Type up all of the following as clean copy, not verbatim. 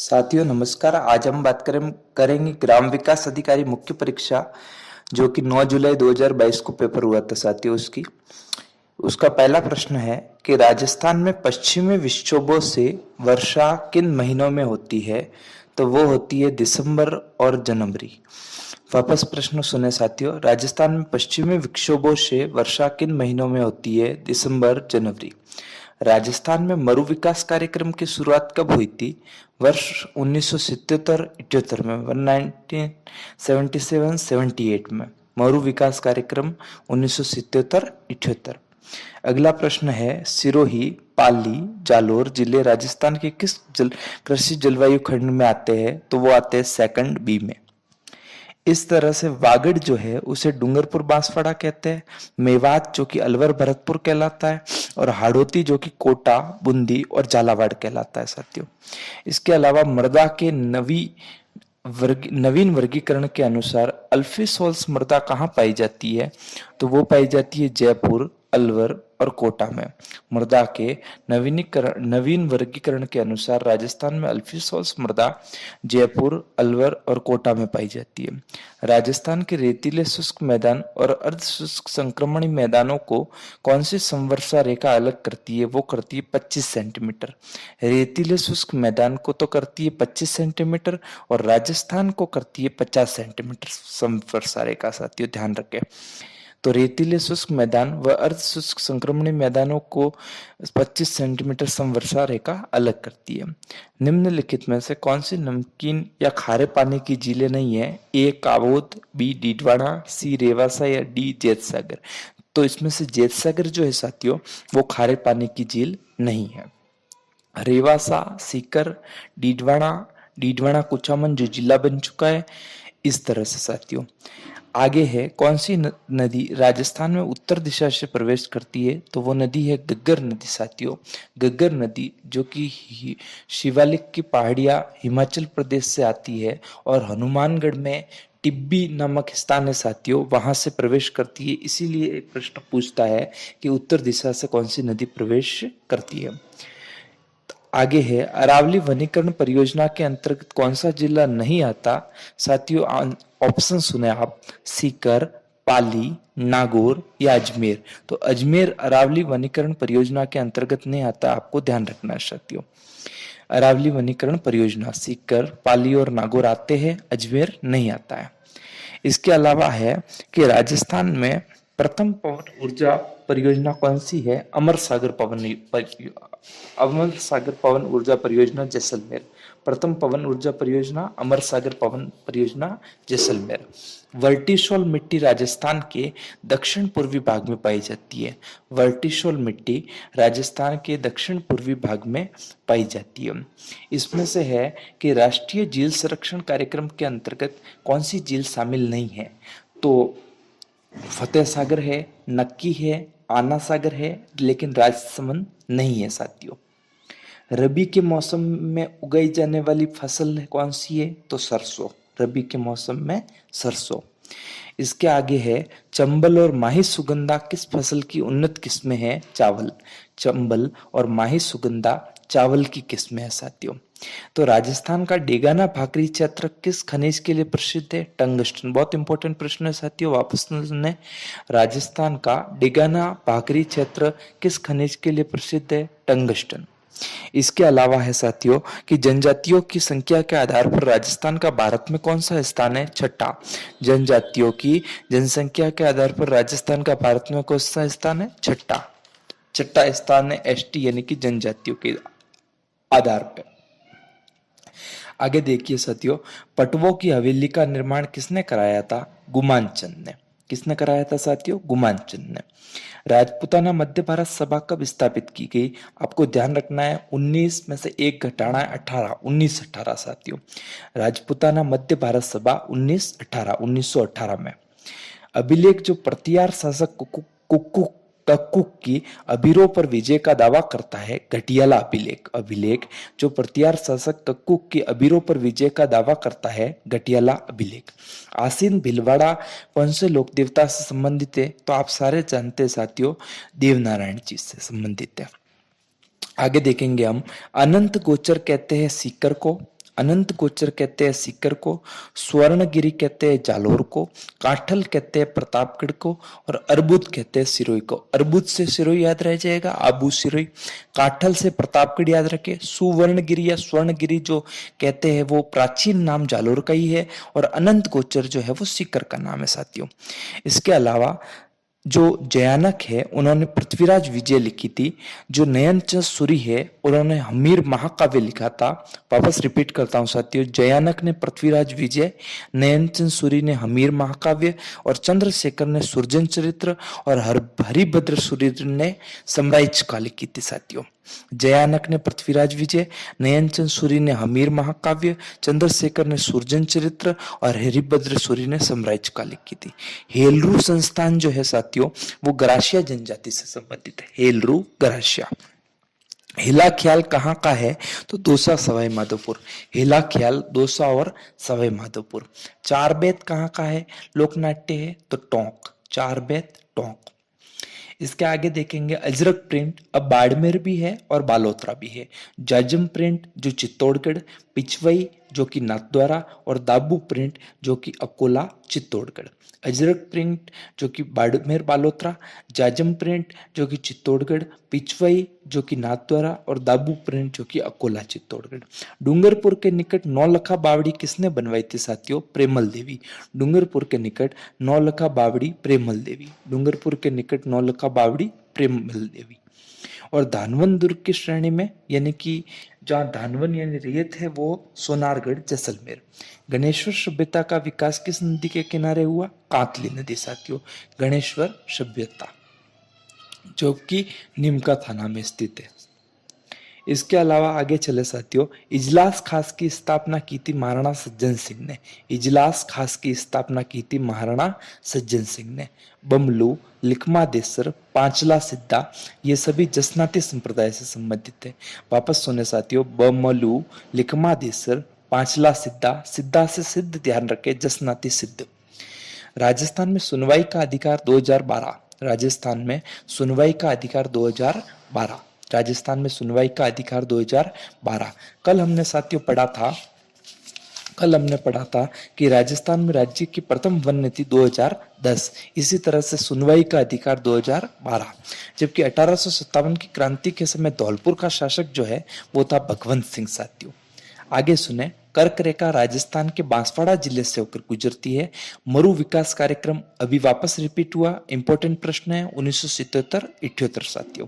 साथियों नमस्कार। आज हम बात करेंगे ग्राम विकास अधिकारी मुख्य परीक्षा जो कि 9 जुलाई 2022 को पेपर हुआ था साथियों। उसका पहला प्रश्न है कि राजस्थान में पश्चिमी विक्षोभों से वर्षा किन महीनों में होती है। तो वो होती है दिसंबर और जनवरी। वापस प्रश्न सुने साथियों, राजस्थान में पश्चिमी विक्षोभों से वर्षा किन महीनों में होती है। दिसंबर जनवरी। राजस्थान में मरु विकास कार्यक्रम की शुरुआत कब हुई थी। वर्ष 1977-78 में, 1977-78 में मरु विकास कार्यक्रम 1977-78। अगला प्रश्न है, सिरोही, पाली, जालोर जिले राजस्थान के किस कृषि जलवायु खंड में आते हैं। तो वो आते हैं सेकंड बी में। इस तरह से वागड़ जो है उसे डूंगरपुर बांसवाड़ा कहते हैं, मेवात जो कि अलवर भरतपुर कहलाता है, और हाड़ौती जो कि कोटा, बूंदी और झालावाड़ कहलाता है साथियों। इसके अलावा मृदा के नवीन वर्गीकरण के अनुसार अल्फी सोल्स मृदा कहाँ पाई जाती है। तो वो पाई जाती है जयपुर, अलवर और कोटा में। मृदा के नवीन वर्गीकरण के अनुसार राजस्थान में अल्फी सोल्स मृदा जयपुर, अलवर और कोटा में पाई जाती है। राजस्थान के रेतीले शुष्क मैदान और अर्ध शुष्क संक्रमणी मैदानों को कौन सी संवर्षा रेखा अलग करती है। वो करती है 25 सेंटीमीटर। रेतीले शुष्क मैदान को तो करती है 25 सेंटीमीटर और राजस्थान को करती है 50 सेंटीमीटर संवर्षा रेखा साथियों, ध्यान रखें। तो रेतीले शुष्क मैदान व अर्ध शुष्क संक्रमणी मैदानों को 25 सेंटीमीटर संवर्षा रेखा अलग करती है। निम्नलिखित में से कौन सी नमकीन या खारे पानी की झीलें नहीं है। ए काबोद, बी डीडवाना, सी रेवासा या डी जेतसागर। तो इसमें से जेतसागर जो है साथियों वो खारे पानी की झील नहीं है। रेवासा, सीकर, डीडवाना कुचामन जो जिला बन चुका है। इस तरह से साथियों आगे है, कौन सी नदी राजस्थान में उत्तर दिशा से प्रवेश करती है। तो वो नदी है गग्गर नदी साथियों। गग्गर नदी जो कि शिवालिक की पहाड़ियां हिमाचल प्रदेश से आती है और हनुमानगढ़ में टिब्बी नामक स्थान है साथियों, वहां से प्रवेश करती है। इसीलिए एक प्रश्न पूछता है कि उत्तर दिशा से कौन सी नदी प्रवेश करती है। आगे है, अरावली वनीकरण परियोजना के अंतर्गत कौन सा जिला नहीं आता। साथियों ऑप्शन सुने आप, सीकर, पाली, नागौर या अजमेर। तो अजमेर अरावली वनीकरण परियोजना के अंतर्गत नहीं आता, आपको ध्यान रखना है साथियों। अरावली वनीकरण परियोजना सीकर, पाली और नागौर आते हैं, अजमेर नहीं आता है। इसके अलावा है कि राजस्थान में प्रथम पवन ऊर्जा परियोजना कौन सी है। अमर सागर पवन ऊर्जा परियोजना जैसलमेर। प्रथम पवन ऊर्जा परियोजना अमर सागर पवन परियोजना जैसलमेर। वर्टिसोल मिट्टी राजस्थान के दक्षिण पूर्वी भाग में पाई जाती है। वर्टिसोल मिट्टी राजस्थान के दक्षिण पूर्वी भाग में पाई जाती है। इसमें से है कि राष्ट्रीय झील संरक्षण कार्यक्रम के अंतर्गत कौन सी झील शामिल नहीं है। तो फतेह सागर है, नक्की है, आना सागर है, लेकिन राजसमंद नहीं है साथियों। रबी के मौसम में उगाई जाने वाली फसल कौन सी है। तो सरसों। रबी के मौसम में सरसों। इसके आगे है, चंबल और माही सुगंधा किस फसल की उन्नत किस्में है। चावल। चंबल और माही सुगंधा चावल की किस्में है साथियों। तो राजस्थान का डेगाना भाकरी क्षेत्र किस खनिज के लिए प्रसिद्ध है। टंगस्टन। बहुत इंपॉर्टेंट प्रश्न है साथियों, वापस सुने। राजस्थान का डेगाना भाकरी क्षेत्र किस खनिज के लिए प्रसिद्ध है। टंगस्टन। इसके अलावा है साथियों कि जनजातियों की संख्या के आधार पर राजस्थान का भारत में कौन सा स्थान है। छठा। जनजातियों की जनसंख्या के आधार पर राजस्थान का भारत में कौन सा स्थान है। छठा स्थान है एसटी यानी कि जनजातियों के आधार पर। आगे देखिए साथियों, पटवों की हवेली का निर्माण किसने कराया था। गुमान चंद ने। किसने कराया था साथियों। गुमान चंद ने। राजपूताना मध्य भारत सभा कब स्थापित की गई। आपको ध्यान रखना है 19 में से एक घटाना है 18, 1918 साथियों। राजपूताना मध्य भारत सभा 1918 में। अभिलेख जो प्रतिहार शासक कक्कुक की अभिरोह पर विजय का दावा करता है। घटियाला अभिलेख जो प्रतिहार शासक कक्कुक की अभिरोह पर विजय का दावा करता है। घटियाला अभिलेख। आसीन भीलवाड़ा कौन से लोक देवता से संबंधित है। तो आप सारे जानते हैं साथियों, देवनारायण जी से संबंधित है। आगे देखेंगे हम, अनंत गोचर कहते हैं सीकर को। अनंत गोचर कहते हैं सीकर को, स्वर्णगिरी कहते हैं जालोर को, काठल कहते हैं प्रतापगढ़ को और अर्बुद कहते हैं सिरोही को। अर्बुद से सिरोही याद रह जाएगा, आबू सिरोही। काठल से प्रतापगढ़ याद रखे। सुवर्णगिरी या स्वर्णगिरी जो कहते हैं वो प्राचीन नाम जालोर का ही है और अनंत गोचर जो है वो सीकर का नाम है साथियों। इसके अलावा जो जयानक है उन्होंने पृथ्वीराज विजय लिखी थी। जो नयनचंद सूरी है उन्होंने हमीर महाकाव्य लिखा था। वापस रिपीट करता हूं साथियों, जयानक ने पृथ्वीराज विजय, नयनचंद सूरी ने हमीर महाकाव्य और चंद्रशेखर ने सुरजन चरित्र और हरिभद्र सूरी ने समराइज का लिखी थी साथियों। जयानक ने पृथ्वीराज विजय, नयनचंद सूरी ने हमीर महाकाव्य, चंद्रशेखर ने सुरजन चरित्र और हरिभद्र सूरी ने समराइज का लिखी थी। हेलरू संस्थान जो है साथियों वो गरासिया जनजाति से संबंधित है। हेलरू गरासिया। हिला ख्याल कहाँ का है? तो दौसा सवाई माधोपुर। हिला ख्याल दौसा और सवाई माधोपुर। चार बेत कहाँ का है? लोकनाट्य है तो टोंक। चार बेत टोंक। इसके आगे देखेंगे अजरक प्रिंट अब बाड़मेर भी है और बालोतरा भी है। जाजम प्रिंट जो चित्तौड़गढ़, पिछवई जो कि नाथद्वारा और दाबू प्रिंट जो कि अकोला चित्तौड़गढ़। अजरक प्रिंट जो कि बाड़मेर बालोतरा, जाजम प्रिंट जो कि चित्तौड़गढ़, पिछवई जो कि नाथद्वारा और दाबू प्रिंट जो कि अकोला चित्तौड़गढ़। डूंगरपुर के निकट नौलखा बावड़ी किसने बनवाई थी साथियों? प्रेमल देवी। डूंगरपुर के निकट नौलखा बावड़ी प्रेमल देवी। डूंगरपुर के निकट नौलखा बावड़ी प्रेमल देवी। और धानवन दुर्ग की श्रेणी में यानी कि जहाँ धानवन यानी रेत है वो सोनारगढ़ जैसलमेर। गणेश्वर सभ्यता का विकास किस नदी के किनारे हुआ? कांतली नदी साथियों। गणेश्वर सभ्यता जो कि निमका थाना में स्थित है। इसके अलावा आगे चले साथियों, इजलास खास की स्थापना की थी महाराणा सज्जन सिंह ने। इजलास खास की स्थापना की थी महाराणा सज्जन सिंह ने। बमलू, लिखमा देसर, पांचला सिद्धा ये सभी जसनाती संप्रदाय से संबंधित है। वापस सुने साथियों, बमलू, लिखमा देसर, पांचला सिद्धा, सिद्धा से सिद्ध ध्यान रखे, जसनाती सिद्ध। राजस्थान में सुनवाई का अधिकार 2012। राजस्थान में सुनवाई का अधिकार 2012। राजस्थान में सुनवाई का अधिकार 2012। कल हमने पढ़ा था कि राजस्थान में राज्य की प्रथम वन नीति 2010। इसी तरह से सुनवाई का अधिकार 2012। जबकि 1857 की क्रांति के समय धौलपुर का शासक जो है वो था भगवंत सिंह साथियों। आगे सुने, कर्क रेखा राजस्थान के बांसवाड़ा जिले से होकर गुजरती है। मरु विकास कार्यक्रम अभी वापस रिपीट हुआ। इंपॉर्टेंट प्रश्न है 1977-78 साथियों।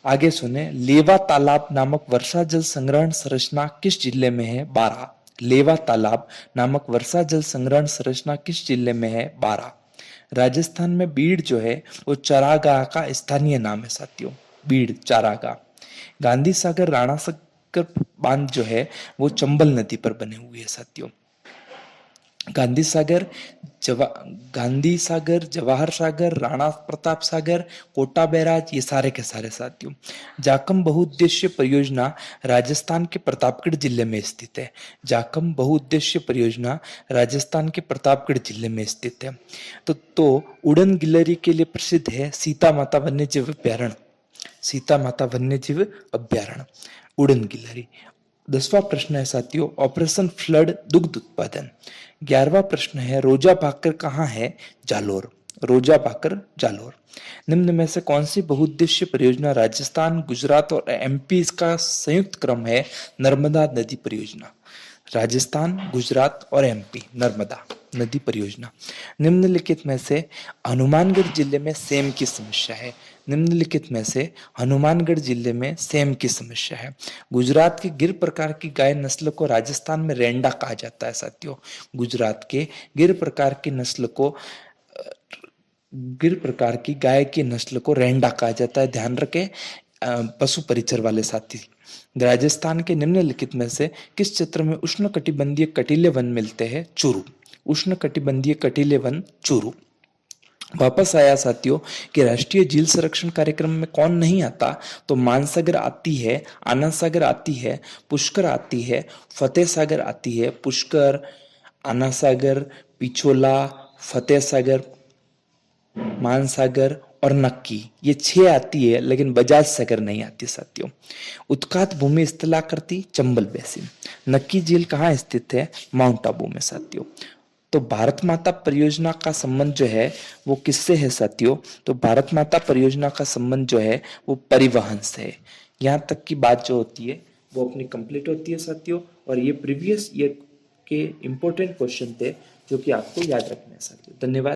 आगे सुने, लेवा तालाब नामक वर्षा जल संग्रहण संरचना किस जिले में है? बारां। लेवा तालाब नामक वर्षा जल संग्रहण संरचना किस जिले में है? बारां। राजस्थान में बीड़ जो है वो चारागाह का स्थानीय नाम है साथियों। बीड़, चारागाह। गांधी सागर राणा सागर बांध जो है वो चंबल नदी पर बने हुए है साथियों। गांधी सागर, जवाहर सागर, राणा प्रताप सागर, कोटा बैराज ये सारे के सारे साथियों। जाखम बहुउद्देश्य परियोजना राजस्थान के प्रतापगढ़ जिले में स्थित है। जाखम बहुउद्देश्य परियोजना राजस्थान के प्रतापगढ़ जिले में स्थित है। तो उड़न गिलहरी के लिए प्रसिद्ध है सीता माता वन्यजीव अभ्यारण्य। सीता माता वन्यजीव अभ्यारण्य, उड़न गिलहरी। 10वां प्रश्न है साथियों, ऑपरेशन फ्लड दुग्ध उत्पादन। 11वां प्रश्न है, रोजा भाकर कहाँ है? जालोर। रोजा भाकर जालोर। निम्न में से कौन सी बहुउद्देश्य परियोजना राजस्थान, गुजरात और एमपी का संयुक्त क्रम है? नर्मदा नदी परियोजना। राजस्थान, गुजरात और एमपी नर्मदा नदी परियोजना। निम्नलिखित में से हनुमानगढ़ जिले में सेम की समस्या है। निम्नलिखित में से हनुमानगढ़ जिले में सेम की समस्या है। गुजरात के गिर प्रकार की गाय नस्ल को राजस्थान में रेंडा कहा जाता है साथियों। गुजरात के गिर प्रकार की गाय की नस्ल को रेंडा कहा जाता है। ध्यान रखें पशु परिचर वाले साथी। राजस्थान के निम्नलिखित में से किस क्षेत्र में उष्णकटिबंधीय कटीले वन मिलते हैं? चूरू। उष्णकटिबंधीय कटीले वन चूरू। वापस आया साथियों कि राष्ट्रीय झील संरक्षण कार्यक्रम में कौन नहीं आता? तो मानसागर आती है, आनंद सागर आती है, पुष्कर आती है, फतेह सागर आती है। पुष्कर, आनंद सागर, पिछोला, फतेह सागर, मानसागर और नक्की ये 6 आती है, लेकिन बजाज सागर नहीं आती साथियों। उत्खात भूमि स्थलाकृति चंबल बेसिन। नक्की झील कहाँ स्थित है? माउंट आबू में साथियों। तो भारत माता परियोजना का संबंध जो है वो किससे है साथियों? तो भारत माता परियोजना का संबंध जो है वो परिवहन से है। यहाँ तक की बात जो होती है वो अपनी कंप्लीट होती है साथियों। और ये प्रीवियस ईयर के इंपॉर्टेंट क्वेश्चन थे जो कि आपको याद रखने हैं साथियों। धन्यवाद।